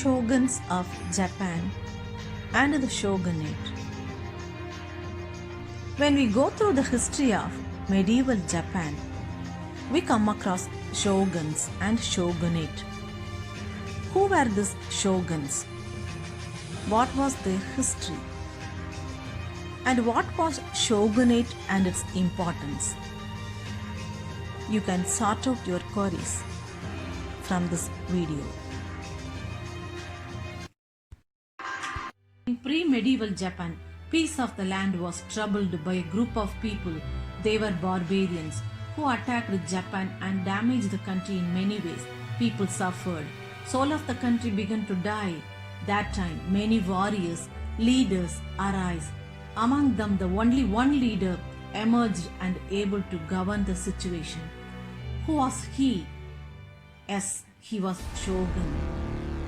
Shoguns of Japan and the Shogunate. When we go through the history of medieval Japan, we come across shoguns and shogunate. Who were these shoguns? What was their history? And what was shogunate and its importance? You can sort out your queries from this video. In pre-medieval Japan, peace of the land was troubled by a group of people. They were barbarians who attacked Japan and damaged the country in many ways. People suffered. Soul of the country began to die. That time, many warriors, leaders arise. Among them, the only one leader emerged and able to govern the situation. Who was he? Yes, he was Shogun.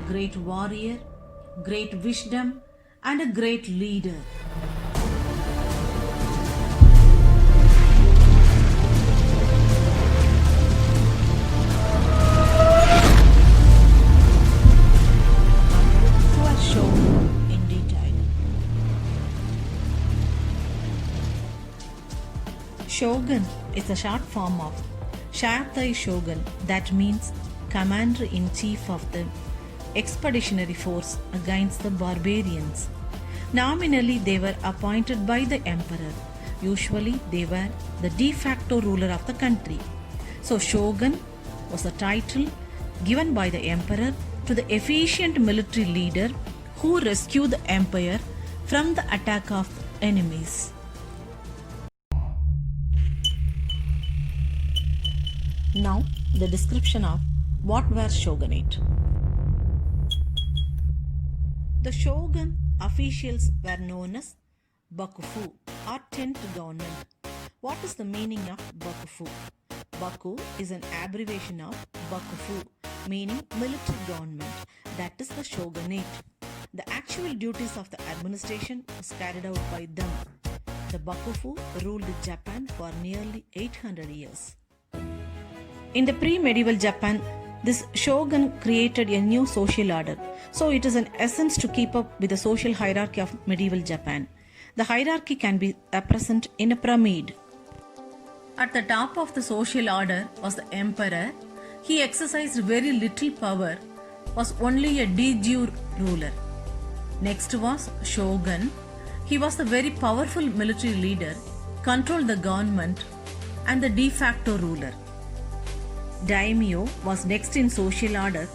Great warrior, great wisdom, and a great leader. Who are shown in detail? Shogun is a short form of Shatai Shogun, that means commander-in-chief of the expeditionary force against the barbarians. Nominally, they were appointed by the emperor. Usually, they were the de facto ruler of the country. So, Shogun was a title given by the emperor to the efficient military leader who rescued the empire from the attack of enemies. Now, the description of what were shogunate. The shogun officials were known as bakufu or tent government. What is the meaning of bakufu? Baku is an abbreviation of bakufu, meaning military government, that is the shogunate. The actual duties of the administration was carried out by them. The bakufu ruled Japan for nearly 800 years. In the pre-medieval Japan, this shogun created a new social order. So it is an essence to keep up with the social hierarchy of medieval Japan. The hierarchy can be represented in a pyramid. At the top of the social order was the emperor. He exercised very little power, was only a de jure ruler. Next was shogun. He was the very powerful military leader, controlled the government, and the de facto ruler. Daimyo was next in social order.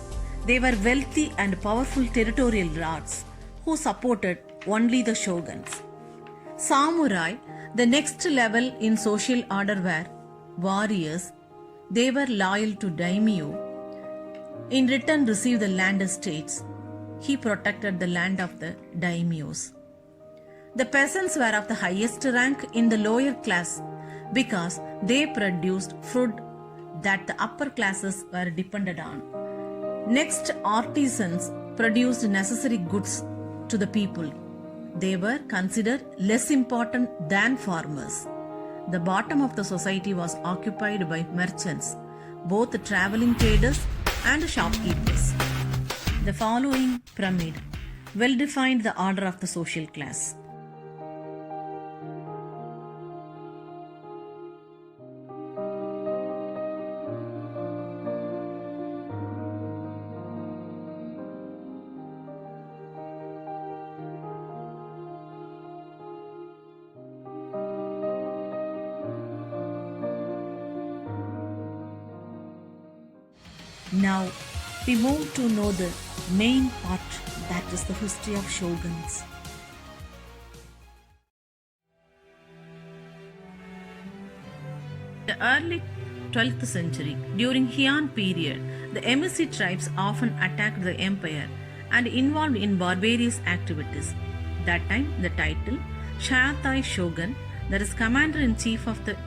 They were wealthy and powerful territorial lords who supported only the shoguns. Samurai, the next level in social order, were warriors. They were loyal to daimyo. In return, received the land estates. He protected the land of the daimyos. The peasants were of the highest rank in the lower class because they produced food that the upper classes were dependent on. Next, artisans produced necessary goods to the people. They were considered less important than farmers. The bottom of the society was occupied by merchants, both traveling traders and shopkeepers. The following pyramid well defined the order of the social class. Now, we move to know the main part, that is the history of shoguns. The early 12th century, during Heian period, the emissary tribes often attacked the empire and involved in barbarous activities. That time, the title Shatai Shogun, that is commander-in-chief of the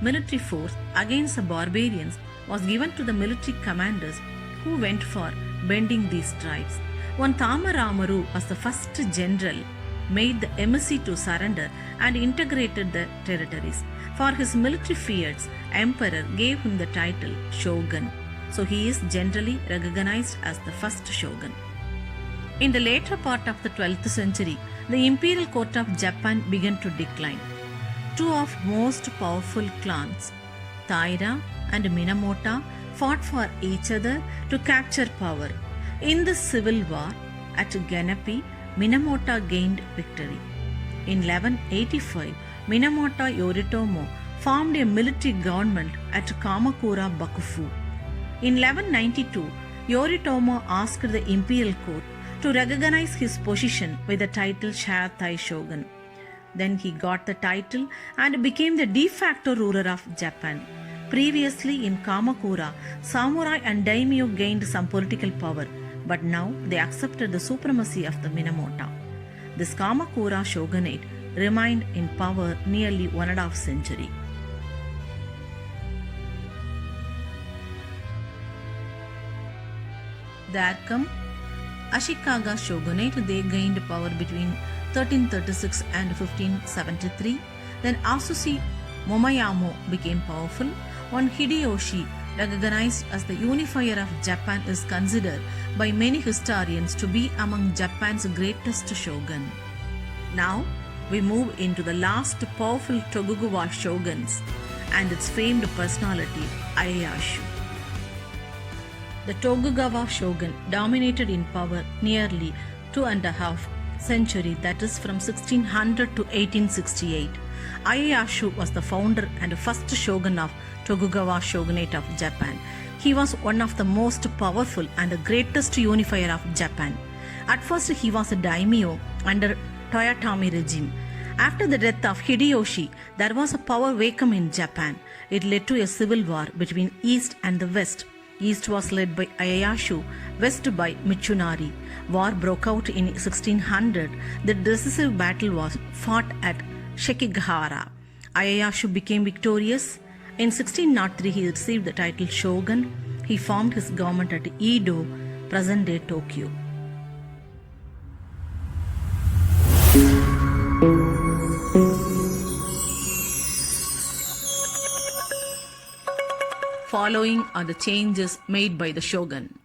military force against the barbarians, was given to the military commanders who went for bending these tribes. One Thamaramaru was the first general, made the emissary to surrender and integrated the territories. For his military feats, emperor gave him the title Shogun. So he is generally recognized as the first shogun. In the later part of the 12th century, the imperial court of Japan began to decline. Two of most powerful clans, Taira and Minamoto, fought for each other to capture power. In the civil war at Genappe, Minamoto gained victory. In 1185, Minamoto Yoritomo formed a military government at Kamakura Bakufu. In 1192, Yoritomo asked the imperial court to recognize his position with the title Shatai Shogun. Then he got the title and became the de facto ruler of Japan. Previously in Kamakura, samurai and daimyo gained some political power, but now they accepted the supremacy of the Minamoto. This Kamakura shogunate remained in power nearly 1.5 centuries. There come Ashikaga shogunate. They gained power between 1336 and 1573. Then Asushi Momoyama became powerful. One Hideyoshi, recognized as the unifier of Japan, is considered by many historians to be among Japan's greatest shogun. Now we move into the last powerful Tokugawa shoguns and its famed personality, Ieyasu. The Tokugawa shogun dominated in power nearly 2.5 centuries, that is from 1600 to 1868. Ieyasu was the founder and first shogun of Tokugawa shogunate of Japan. He was one of the most powerful and the greatest unifier of Japan. At first he was a daimyo under Toyotomi regime. After the death of Hideyoshi, there was a power vacuum in Japan. It led to a civil war between East and the West. East was led by Ieyasu, West by Mitsunari. War broke out in 1600. The decisive battle was fought at Sekigahara. Ieyasu became victorious. In 1603, he received the title Shogun. He formed his government at Edo, present-day Tokyo. Following are the changes made by the shogun.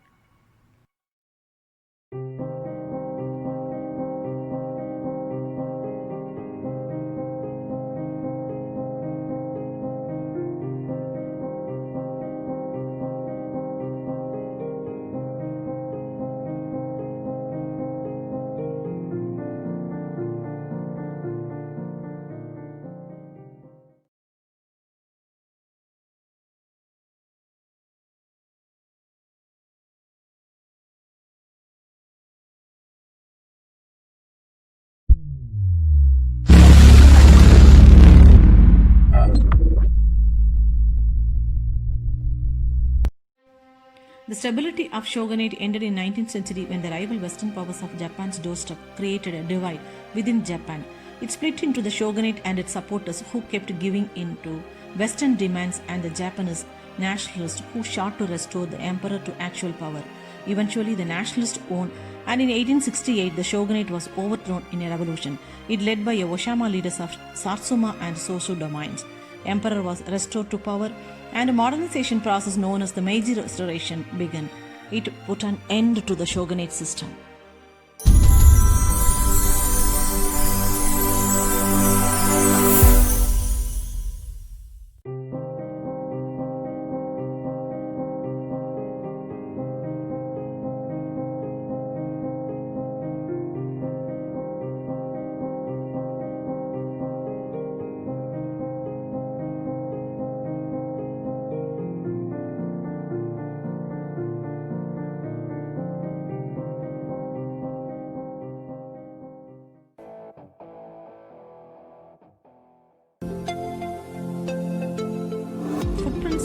The stability of shogunate ended in 19th century when the rival western powers of Japan's doorstep created a divide within Japan. It split into the shogunate and its supporters who kept giving in to western demands and the Japanese nationalists who sought to restore the emperor to actual power. Eventually the nationalists won, and in 1868 the shogunate was overthrown in a revolution. It led by a Oshama leaders of Satsuma and Sosu domains. Emperor was restored to power and a modernization process known as the Meiji Restoration began. It put an end to the shogunate system.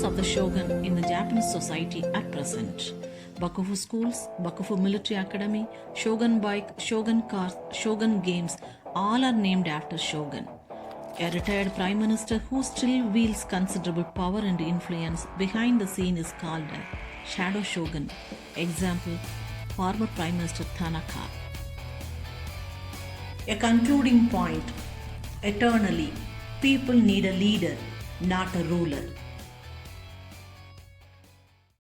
Of the shogun in the Japanese society at present. Bakufu schools, Bakufu military academy, shogun bike, shogun cars, shogun games, all are named after shogun. A retired prime minister who still wields considerable power and influence behind the scene is called a shadow shogun. Example, former prime minister Tanaka. A concluding point. Eternally, people need a leader, not a ruler.